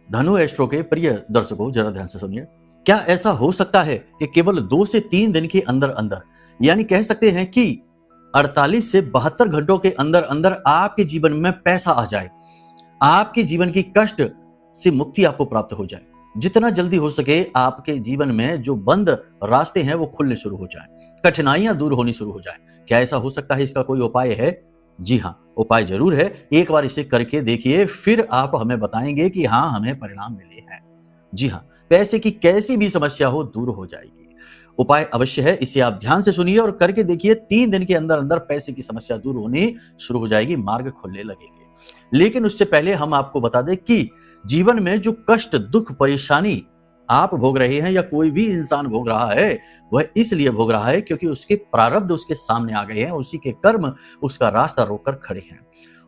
धनु एस्ट्रो के प्रिय दर्शकों, जरा ध्यान से सुनिए। क्या ऐसा हो सकता है कि केवल 2 से 3 दिन के अंदर अंदर, यानी कह सकते हैं कि 48 से 72 घंटों के अंदर अंदर आपके जीवन में पैसा आ जाए, आपके जीवन की कष्ट से मुक्ति आपको प्राप्त हो जाए, जितना जल्दी हो सके आपके जीवन में जो बंद रास्ते हैं वो खुलने शुरू हो जाए, कठिनाइयां दूर होनी शुरू हो जाए? क्या ऐसा हो सकता है? इसका कोई उपाय है? जी हाँ, उपाय जरूर है। एक बार इसे करके देखिए, फिर आप हमें बताएंगे कि हाँ, हमें परिणाम मिले हैं। जी हाँ, पैसे की कैसी भी समस्या हो दूर हो जाएगी। उपाय अवश्य है, इसे आप ध्यान से सुनिए और करके देखिए। 3 दिन के अंदर अंदर पैसे की समस्या दूर होनी शुरू हो जाएगी, मार्ग खुलने लगेंगे। लेकिन उससे पहले हम आपको बता दें कि जीवन में जो कष्ट, दुख, परेशानी आप भोग रहे हैं या कोई भी इंसान भोग रहा है, वह इसलिए भोग रहा है क्योंकि उसके प्रारब्ध उसके सामने आ गए हैं, उसी के कर्म उसका रास्ता रोककर खड़े हैं।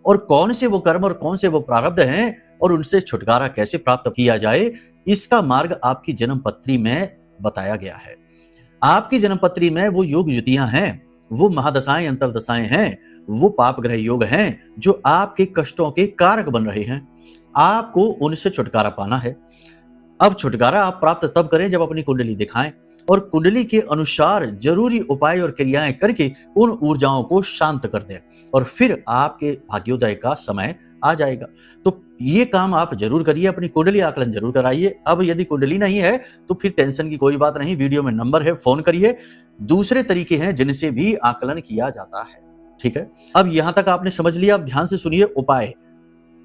और कौन से वो कर्म और कौन से वो प्रारब्ध हैं और उनसे छुटकारा कैसे प्राप्त किया जाए, इसका मार्ग आपकी जन्म पत्री में बताया गया है। आपकी जन्म पत्री में वो योग युतियां हैं, वो महादशाएं, अंतरदशाएं हैं, वो पाप ग्रह योग हैं जो आपके कष्टों के कारक बन रहे हैं। आपको उनसे छुटकारा पाना है। अब छुटकारा आप प्राप्त तब करें जब अपनी कुंडली दिखाएं और कुंडली के अनुसार जरूरी उपाय और क्रियाएं करके उन ऊर्जाओं को शांत कर दें, और फिर आपके भाग्योदय का समय आ जाएगा। तो ये काम आप जरूर करिए, अपनी कुंडली आकलन जरूर कराइए। अब यदि कुंडली नहीं है तो फिर टेंशन की कोई बात नहीं, वीडियो में नंबर है, फोन करिए। दूसरे तरीके हैं जिनसे भी आकलन किया जाता है। ठीक है, अब यहां तक आपने समझ लिया। अब ध्यान से सुनिए उपाय।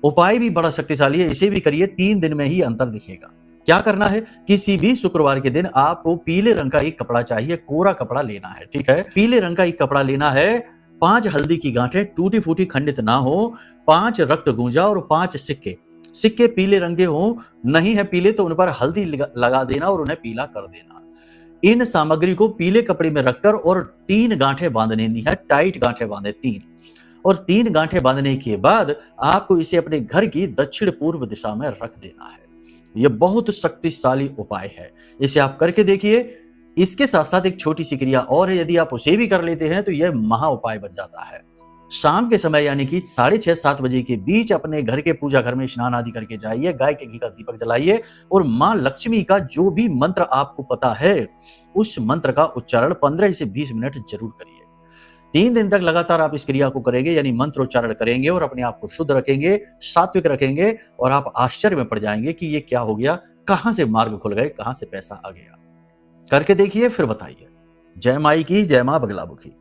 उपाय भी बड़ा शक्तिशाली है, इसे भी करिए, 3 दिन में ही अंतर दिखेगा। क्या करना है? किसी भी शुक्रवार के दिन आपको पीले रंग का एक कपड़ा चाहिए, कोरा कपड़ा लेना है। ठीक है, पीले रंग का एक कपड़ा लेना है। 5 हल्दी की गांठें टूटी फूटी खंडित ना हो, 5 रक्त गूंजा और 5 सिक्के। सिक्के पीले रंग के हो, नहीं है पीले तो उन पर हल्दी लगा देना और उन्हें पीला कर देना। इन सामग्री को पीले कपड़े में रखकर और 3 गांठें बांधनी है, टाइट गांठें बांधे 3। और 3 गांठें बांधने के बाद आपको इसे अपने घर की दक्षिण पूर्व दिशा में रख देना है। यह बहुत शक्तिशाली उपाय है, इसे आप करके देखिए। इसके साथ साथ एक छोटी सी क्रिया और है, यदि आप उसे भी कर लेते हैं तो यह महा उपाय बन जाता है। शाम के समय यानी कि 6:30-7 बजे के बीच अपने घर के पूजा घर में स्नान आदि करके जाइए, गाय के घी का दीपक जलाइए और मां लक्ष्मी का जो भी मंत्र आपको पता है उस मंत्र का उच्चारण 15 से 20 मिनट जरूर करिए। 3 दिन तक लगातार आप इस क्रिया को करेंगे, यानी मंत्र उच्चारण करेंगे और अपने आप को शुद्ध रखेंगे, सात्विक रखेंगे, और आप आश्चर्य में पड़ जाएंगे कि ये क्या हो गया, कहां से मार्ग खुल गए, कहां से पैसा आ गया। करके देखिए, फिर बताइए। जय माई की, जय मां बगलामुखी।